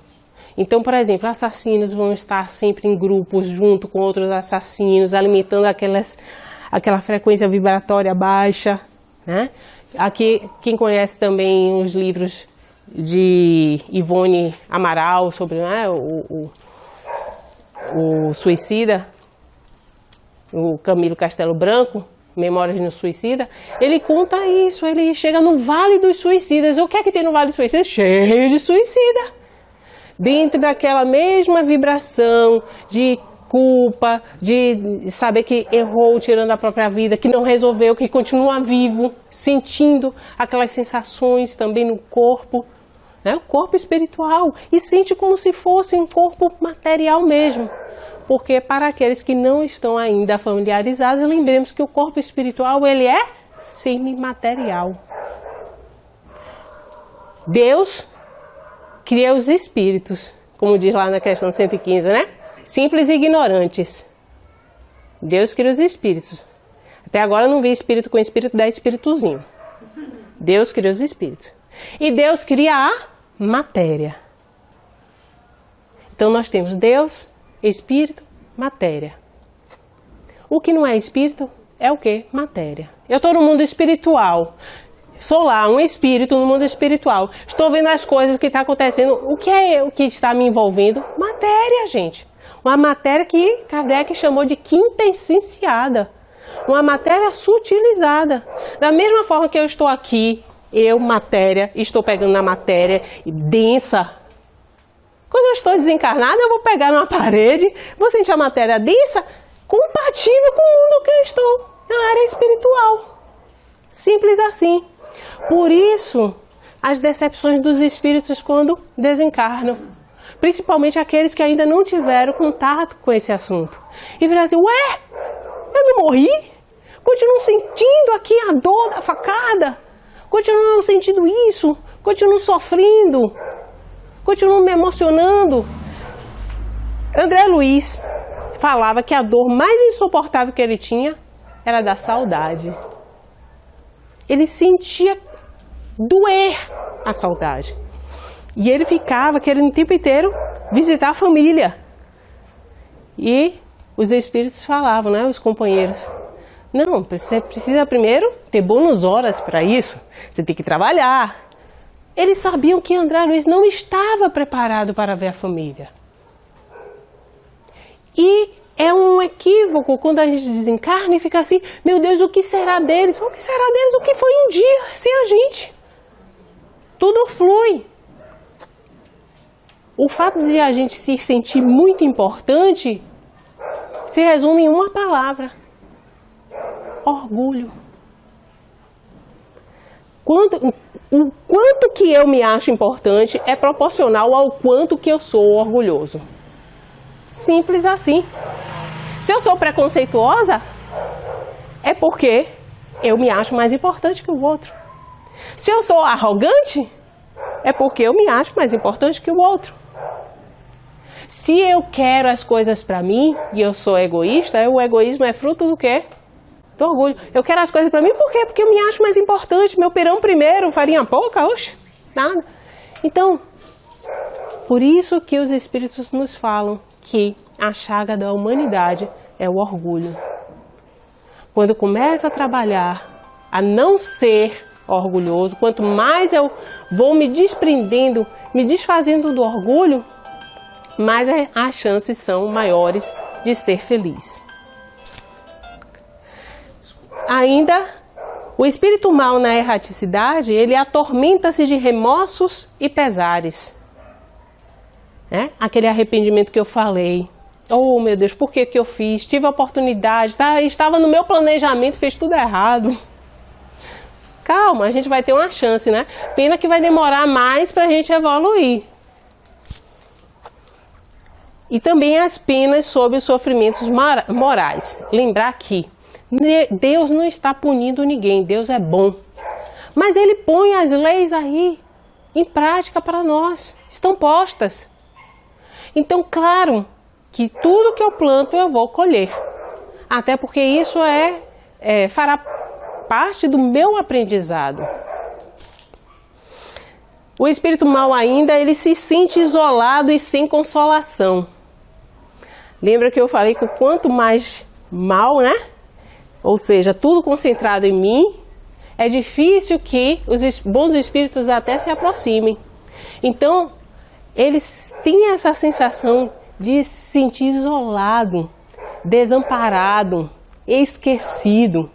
Speaker 2: Então, por exemplo, assassinos vão estar sempre em grupos junto com outros assassinos, alimentando aquela frequência vibratória baixa, né? Aqui, quem conhece também os livros de Ivone Amaral sobre, né, o suicida, o Camilo Castelo Branco, Memórias de um Suicida, ele conta isso, ele chega no Vale dos Suicidas. O que é que tem no Vale dos Suicidas? Cheio de suicida. Dentro daquela mesma vibração de culpa, de saber que errou tirando a própria vida, que não resolveu, que continua vivo, sentindo aquelas sensações também no corpo, né? O corpo espiritual, e sente como se fosse um corpo material mesmo. Porque para aqueles que não estão ainda familiarizados, lembremos que o corpo espiritual ele é semimaterial. Deus cria os espíritos, como diz lá na questão 115, né? Simples e ignorantes. Deus cria os espíritos. Até agora eu não vi espírito com espírito dar espíritozinho. Deus cria os espíritos. E Deus cria a matéria. Então nós temos Deus, espírito, matéria. O que não é espírito é o quê? Matéria. Eu estou no mundo espiritual. Sou lá, um espírito no mundo espiritual. Estou vendo as coisas que estão acontecendo. O que é o que está me envolvendo? Matéria, gente. Uma matéria que Kardec chamou de quinta essenciada. Uma matéria sutilizada. Da mesma forma que eu estou aqui, eu, matéria, estou pegando na matéria densa. Quando eu estou desencarnada, eu vou pegar numa parede, vou sentir a matéria densa, compatível com o mundo que eu estou, na área espiritual. Simples assim. Por isso, as decepções dos espíritos quando desencarnam. Principalmente aqueles que ainda não tiveram contato com esse assunto. E viram assim, ué, eu não morri? Continuo sentindo aqui a dor da facada. Continuo sentindo isso. Continuo sofrendo. Continuo me emocionando. André Luiz falava que a dor mais insuportável que ele tinha era da saudade. Ele sentia doer a saudade. E ele ficava querendo o tempo inteiro visitar a família. E os espíritos falavam, né, os companheiros, não, você precisa primeiro ter bônus horas para isso. Você tem que trabalhar. Eles sabiam que André Luiz não estava preparado para ver a família. E é um equívoco quando a gente desencarna e fica assim, meu Deus, o que será deles? O que será deles? O que foi um dia sem a gente? Tudo flui. O fato de a gente se sentir muito importante se resume em uma palavra: orgulho. O quanto que eu me acho importante é proporcional ao quanto que eu sou orgulhoso. Simples assim. Se eu sou preconceituosa, é porque eu me acho mais importante que o outro. Se eu sou arrogante, é porque eu me acho mais importante que o outro. Se eu quero as coisas para mim e eu sou egoísta, o egoísmo é fruto do quê? Do orgulho. Eu quero as coisas para mim por quê? Porque eu me acho mais importante. Meu pirão primeiro, farinha pouca, oxe, nada. Então, por isso que os espíritos nos falam que a chaga da humanidade é o orgulho. Quando começa a trabalhar a não ser orgulhoso, quanto mais eu vou me desprendendo, me desfazendo do orgulho, mais as chances são maiores de ser feliz. Ainda, o espírito mau na erraticidade, ele atormenta-se de remorsos e pesares. Aquele arrependimento que eu falei. Oh, meu Deus, por que que eu fiz? Tive a oportunidade, estava no meu planejamento, fez tudo errado. calma, a gente vai ter uma chance, né? Pena que vai demorar mais para a gente evoluir. E também as penas sobre os sofrimentos morais. Lembrar que Deus não está punindo ninguém, Deus é bom. Mas Ele põe as leis aí em prática para nós, estão postas. Então, claro que tudo que eu planto eu vou colher. Até porque isso fará parte do meu aprendizado. O espírito mau ainda, ele se sente isolado e sem consolação. Lembra que eu falei que quanto mais mal, né? Ou seja, tudo concentrado em mim, é difícil que os bons espíritos até se aproximem. Então, eles têm essa sensação de se sentir isolado, desamparado, esquecido.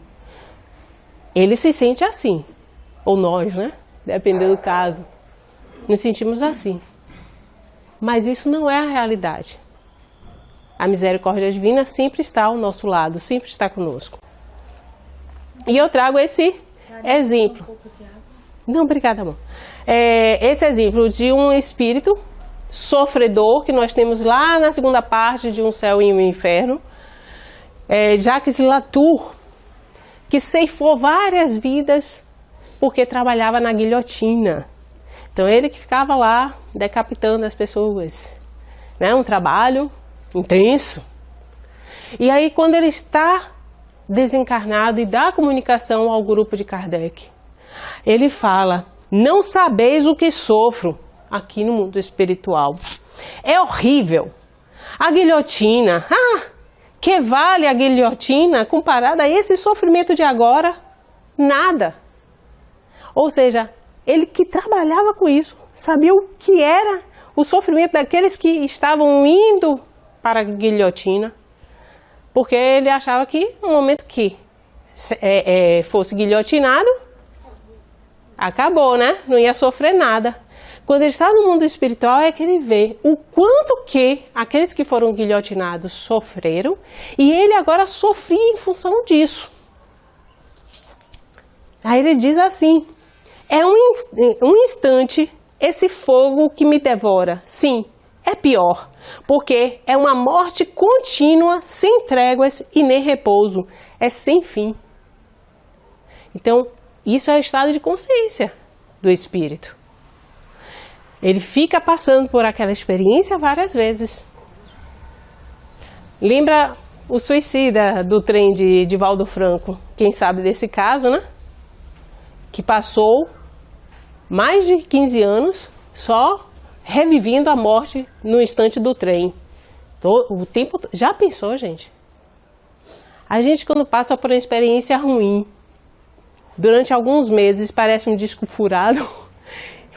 Speaker 2: Ele se sente assim, ou nós, né? Dependendo do caso, nos sentimos assim. Mas isso não é a realidade. A misericórdia divina sempre está ao nosso lado, sempre está conosco. E eu trago esse exemplo. Não, obrigada, amor. Esse exemplo de um espírito sofredor que nós temos lá na segunda parte de Um Céu e um Inferno. Jacques Latour, que ceifou várias vidas porque trabalhava na guilhotina. Então ele que ficava lá decapitando as pessoas, né? Um trabalho intenso. E aí quando ele está desencarnado e dá comunicação ao grupo de Kardec, ele fala: não sabeis o que sofro aqui no mundo espiritual. É horrível. A guilhotina, que vale a guilhotina comparada a esse sofrimento de agora? Nada. Ou seja, ele que trabalhava com isso, sabia o que era o sofrimento daqueles que estavam indo para a guilhotina, porque ele achava que no momento que fosse guilhotinado, acabou, né? Não ia sofrer nada. Quando ele está no mundo espiritual é que ele vê o quanto que aqueles que foram guilhotinados sofreram e ele agora sofria em função disso. Aí ele diz assim: é um instante esse fogo que me devora. Sim, é pior, porque é uma morte contínua, sem tréguas e nem repouso. É sem fim. Então, isso é o estado de consciência do espírito. Ele fica passando por aquela experiência várias vezes. Lembra o suicida do trem de Divaldo Franco? Quem sabe desse caso, né? Que passou mais de 15 anos só revivendo a morte no instante do trem. O tempo... Já pensou, gente? A gente, quando passa por uma experiência ruim, durante alguns meses parece um disco furado,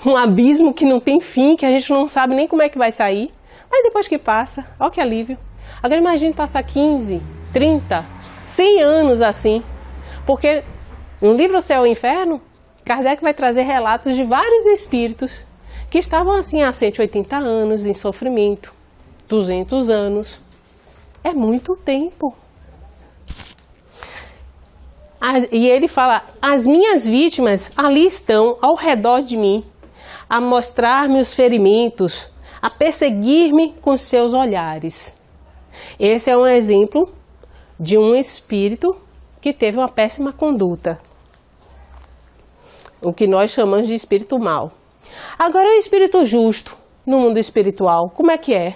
Speaker 2: um abismo que não tem fim, que a gente não sabe nem como é que vai sair. Mas depois que passa, olha que alívio. Agora imagine passar 15, 30, 100 anos assim. Porque no livro O Céu e o Inferno, Kardec vai trazer relatos de vários espíritos que estavam assim há 180 anos em sofrimento, 200 anos. É muito tempo. E ele fala: as minhas vítimas ali estão ao redor de mim, a mostrar-me os ferimentos, a perseguir-me com seus olhares. Esse é um exemplo de um espírito que teve uma péssima conduta, o que nós chamamos de espírito mau. Agora, o espírito justo no mundo espiritual, como é que é?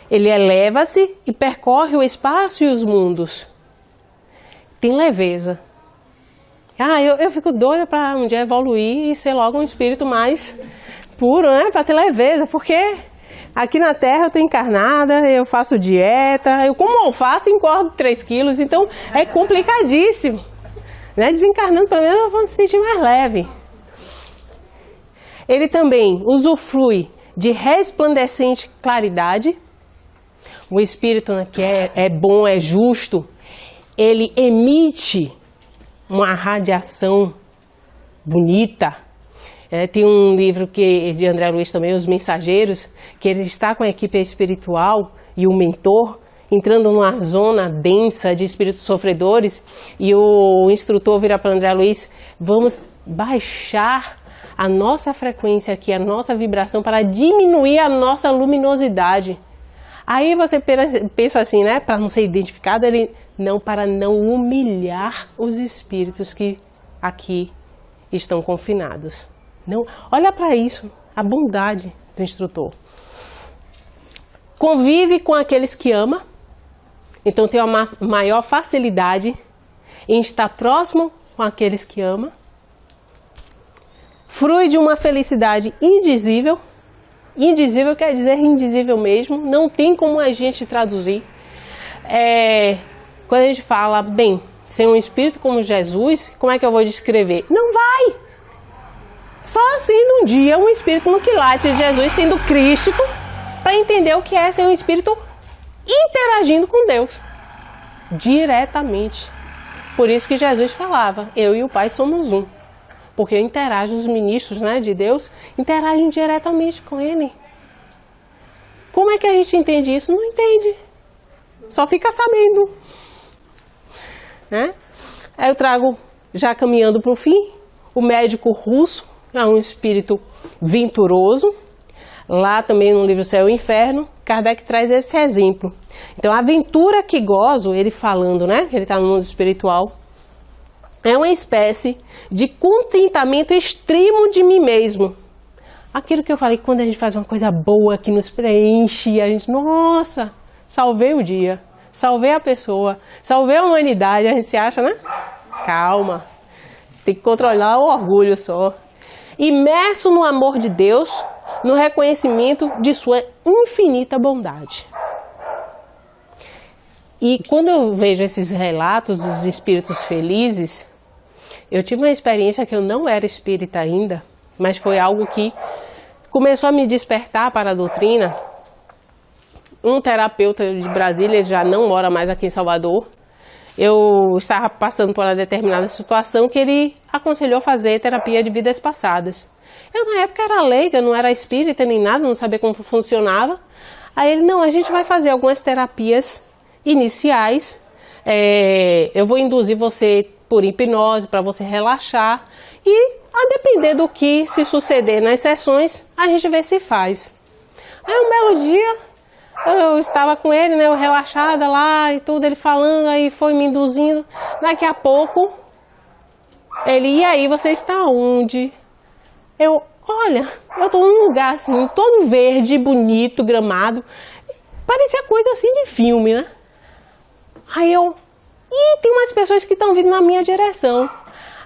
Speaker 2: Ele eleva-se e percorre o espaço e os mundos. Tem leveza. Eu fico doida para um dia evoluir e ser logo um espírito mais puro, né? Para ter leveza, porque aqui na Terra eu estou encarnada, eu faço dieta, eu como alface e engordo 3 quilos, então é complicadíssimo. Né? Desencarnando, pelo menos eu vou se sentir mais leve. Ele também usufrui de resplandecente claridade. O espírito que é bom, é justo, ele emite uma radiação bonita. Tem um livro de André Luiz também, Os Mensageiros, que ele está com a equipe espiritual e o mentor, entrando numa zona densa de espíritos sofredores, e o instrutor vira para André Luiz, vamos baixar a nossa frequência aqui, a nossa vibração, para diminuir a nossa luminosidade. Aí você pensa assim, né? Para não ser identificado, não, para não humilhar os espíritos que aqui estão confinados. Não, olha para isso, a bondade do instrutor. Convive com aqueles que ama, então tem uma maior facilidade em estar próximo com aqueles que ama. Frui de uma felicidade indizível. Indizível quer dizer indizível mesmo, não tem como a gente traduzir. Quando a gente fala, bem, sem um espírito como Jesus, como é que eu vou descrever? Não vai! Só sendo um dia um espírito no quilate de Jesus, sendo crístico, para entender o que é ser um espírito interagindo com Deus, diretamente. Por isso que Jesus falava, eu e o Pai somos um. Porque interagem os ministros, né, de Deus, interagem diretamente com Ele. Como é que a gente entende isso? Não entende. Só fica sabendo. Né? Aí eu trago, já caminhando para o fim, o médico russo, é um espírito venturoso. Lá também no livro Céu e Inferno, Kardec traz esse exemplo. Então, a aventura que gozo, ele falando, né, que ele está no mundo espiritual, é uma espécie de contentamento extremo de mim mesmo. Aquilo que eu falei, quando a gente faz uma coisa boa que nos preenche, a gente, nossa, salvei o dia, salvei a pessoa, salvei a humanidade, a gente se acha, né? Calma, tem que controlar o orgulho só. Imerso no amor de Deus, no reconhecimento de sua infinita bondade. E quando eu vejo esses relatos dos espíritos felizes, eu tive uma experiência que eu não era espírita ainda, mas foi algo que começou a me despertar para a doutrina. Um terapeuta de Brasília, ele já não mora mais aqui em Salvador. Eu estava passando por uma determinada situação que ele aconselhou fazer terapia de vidas passadas. Eu na época era leiga, não era espírita nem nada, não sabia como funcionava. Aí ele, não, a gente vai fazer algumas terapias iniciais. Eu vou induzir você por hipnose para você relaxar e a depender do que se suceder nas sessões, a gente vê se faz. Aí um belo dia, eu estava com ele, né, eu relaxada lá e tudo, ele falando, aí foi me induzindo. Daqui a pouco, ele, e aí, você está onde? Eu, olha, eu estou num lugar assim, todo verde, bonito, gramado. Parecia coisa assim de filme, né? Aí eu, tem umas pessoas que estão vindo na minha direção.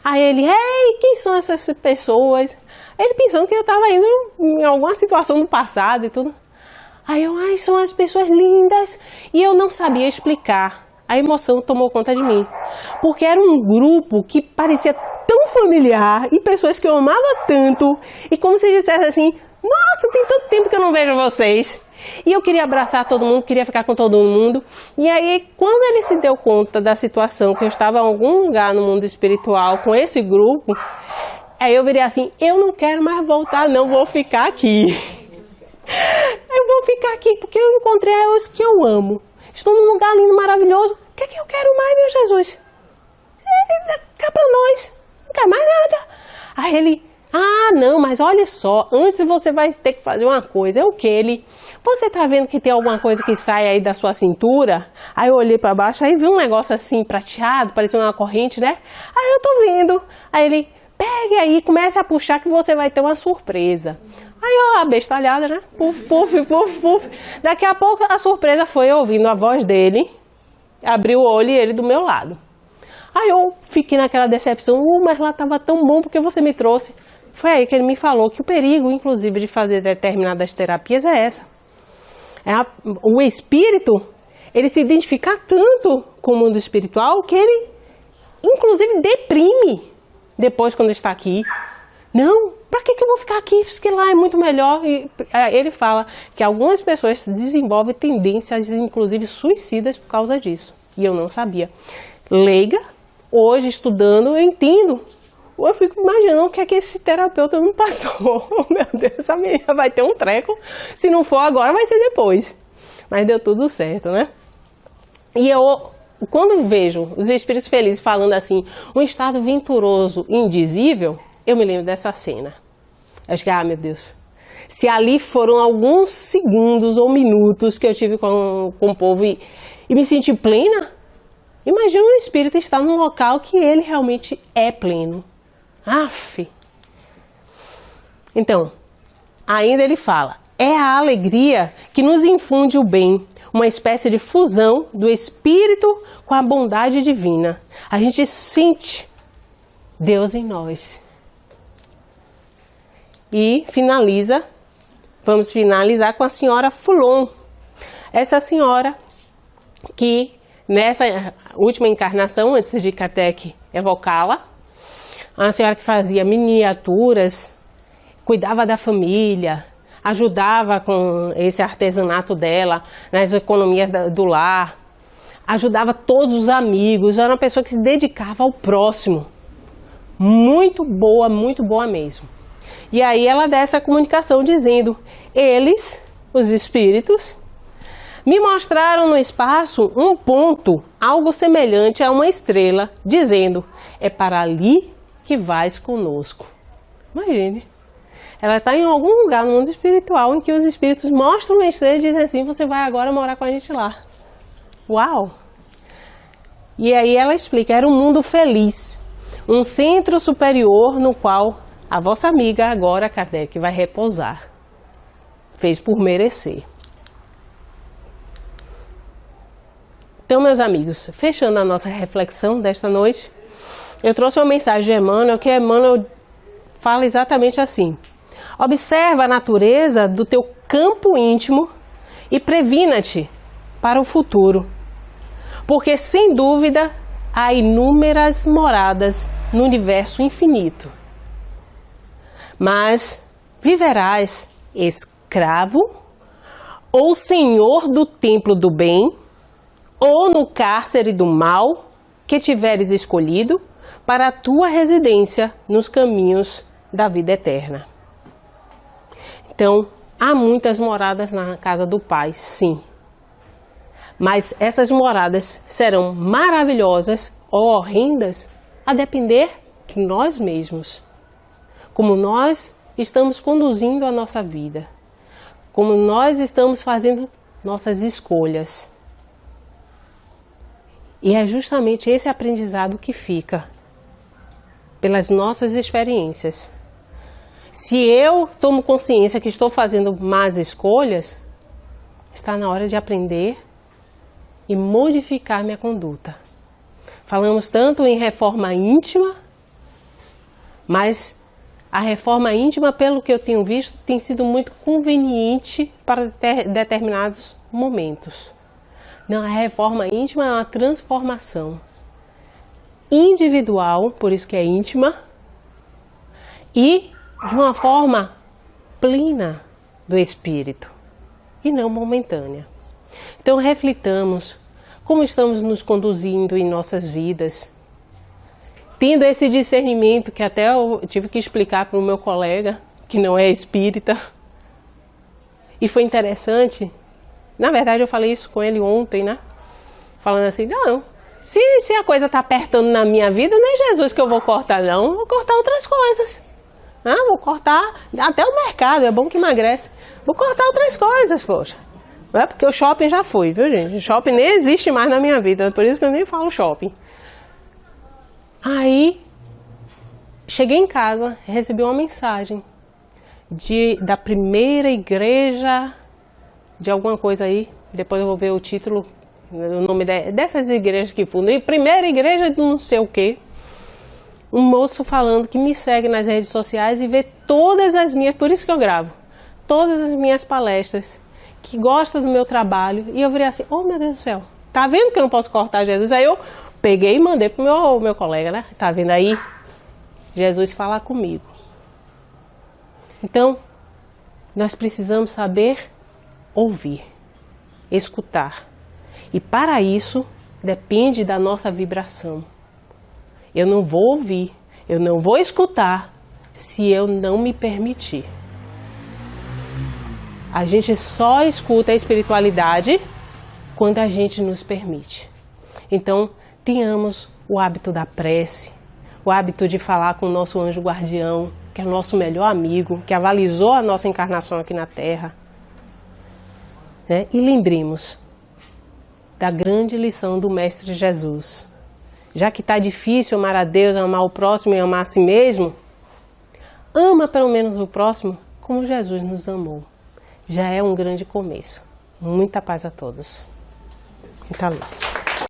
Speaker 2: Aí ele, ei, quem são essas pessoas? Ele pensando que eu estava indo em alguma situação do passado e tudo. Aí eu, são as pessoas lindas. E eu não sabia explicar. A emoção tomou conta de mim. Porque era um grupo que parecia tão familiar e pessoas que eu amava tanto. E como se dissesse assim, nossa, tem tanto tempo que eu não vejo vocês. E eu queria abraçar todo mundo, queria ficar com todo mundo. E aí, quando ele se deu conta da situação, que eu estava em algum lugar no mundo espiritual com esse grupo, aí eu virei assim, eu não quero mais voltar, não, vou ficar aqui. Eu vou ficar aqui, porque eu encontrei os que eu amo. Estou num lugar lindo, maravilhoso. O que é que eu quero mais, meu Jesus? Cá pra nós, não quero mais nada. Aí ele, não, mas olha só, antes você vai ter que fazer uma coisa. É o que ele... Você tá vendo que tem alguma coisa que sai aí da sua cintura? Aí eu olhei para baixo, aí vi um negócio assim prateado, parecendo uma corrente, né? Aí eu tô vendo. Aí ele, pegue aí, comece a puxar que você vai ter uma surpresa. Aí eu, abestalhada, né? Puf, puf, puf, puf. Daqui a pouco a surpresa foi eu ouvindo a voz dele, abri o olho e ele do meu lado. Aí eu fiquei naquela decepção, mas lá tava tão bom porque você me trouxe. Foi aí que ele me falou que o perigo, inclusive, de fazer determinadas terapias é essa. O espírito, ele se identifica tanto com o mundo espiritual que ele, inclusive, deprime depois quando está aqui. Não, para que eu vou ficar aqui? Porque lá é muito melhor. E ele fala que algumas pessoas desenvolvem tendências, inclusive, suicidas por causa disso. E eu não sabia. Leiga, hoje estudando, eu entendo. Eu fico imaginando o que é que esse terapeuta não passou. Meu Deus, essa menina vai ter um treco. Se não for agora, vai ser depois. Mas deu tudo certo, né? E eu, quando vejo os espíritos felizes falando assim, um estado venturoso e indizível, eu me lembro dessa cena. Acho que, meu Deus, se ali foram alguns segundos ou minutos que eu tive com o povo e me senti plena, imagina um espírito estar num local que ele realmente é pleno. Aff! Então, ainda ele fala, é a alegria que nos infunde o bem, uma espécie de fusão do espírito com a bondade divina. A gente sente Deus em nós. E vamos finalizar com a senhora Foulon. Essa senhora que nessa última encarnação, antes de Kardec evocá-la, uma senhora que fazia miniaturas, cuidava da família, ajudava com esse artesanato dela, nas economias do lar, ajudava todos os amigos, era uma pessoa que se dedicava ao próximo. Muito boa mesmo. E aí ela dá essa comunicação dizendo, eles, os espíritos, me mostraram no espaço um ponto, algo semelhante a uma estrela, dizendo, é para ali que vais conosco. Imagine. Ela está em algum lugar no mundo espiritual em que os espíritos mostram uma estrela e dizem assim, você vai agora morar com a gente lá. Uau! E aí ela explica, era um mundo feliz, um centro superior no qual a vossa amiga agora, Kardec, vai repousar. Fez por merecer. Então, meus amigos, fechando a nossa reflexão desta noite, eu trouxe uma mensagem de Emmanuel, que Emmanuel fala exatamente assim. Observa a natureza do teu campo íntimo e previna-te para o futuro, porque sem dúvida há inúmeras moradas no universo infinito. Mas viverás escravo ou senhor do templo do bem ou no cárcere do mal que tiveres escolhido para a tua residência nos caminhos da vida eterna. Então, há muitas moradas na casa do Pai, sim. Mas essas moradas serão maravilhosas ou horrendas a depender de nós mesmos. Como nós estamos conduzindo a nossa vida. Como nós estamos fazendo nossas escolhas. E é justamente esse aprendizado que fica pelas nossas experiências. Se eu tomo consciência que estou fazendo más escolhas, está na hora de aprender e modificar minha conduta. Falamos tanto em reforma íntima, mas a reforma íntima, pelo que eu tenho visto, tem sido muito conveniente para determinados momentos. Não, a reforma íntima é uma transformação individual, por isso que é íntima, e de uma forma plena do espírito e não momentânea. Então reflitamos como estamos nos conduzindo em nossas vidas, tendo esse discernimento que até eu tive que explicar para o meu colega, que não é espírita, e foi interessante. Na verdade eu falei isso com ele ontem, né? Falando assim, não, se a coisa está apertando na minha vida, não é Jesus que eu vou cortar não, vou cortar outras coisas. Vou cortar até o mercado, é bom que emagrece. Vou cortar outras coisas, poxa. Porque o shopping já foi, viu gente? O shopping nem existe mais na minha vida, por isso que eu nem falo shopping. Aí, cheguei em casa, recebi uma mensagem da primeira igreja de alguma coisa aí. Depois eu vou ver o título, o nome dessas igrejas que fundam. Primeira igreja de não sei o quê. Um moço falando que me segue nas redes sociais e vê todas as minhas, por isso que eu gravo, todas as minhas palestras, que gosta do meu trabalho. E eu virei assim, oh meu Deus do céu, tá vendo que eu não posso cortar Jesus? Aí eu peguei e mandei pro meu colega, né? Tá vendo aí? Jesus fala comigo. Então, nós precisamos saber ouvir, escutar. E para isso, depende da nossa vibração. Eu não vou ouvir, eu não vou escutar se eu não me permitir. A gente só escuta a espiritualidade quando a gente nos permite. Então, tenhamos o hábito da prece, o hábito de falar com o nosso anjo guardião, que é o nosso melhor amigo, que avalizou a nossa encarnação aqui na Terra. E lembremos da grande lição do Mestre Jesus. Já que está difícil amar a Deus, amar o próximo e amar a si mesmo, ama pelo menos o próximo como Jesus nos amou. Já é um grande começo. Muita paz a todos. Muita luz.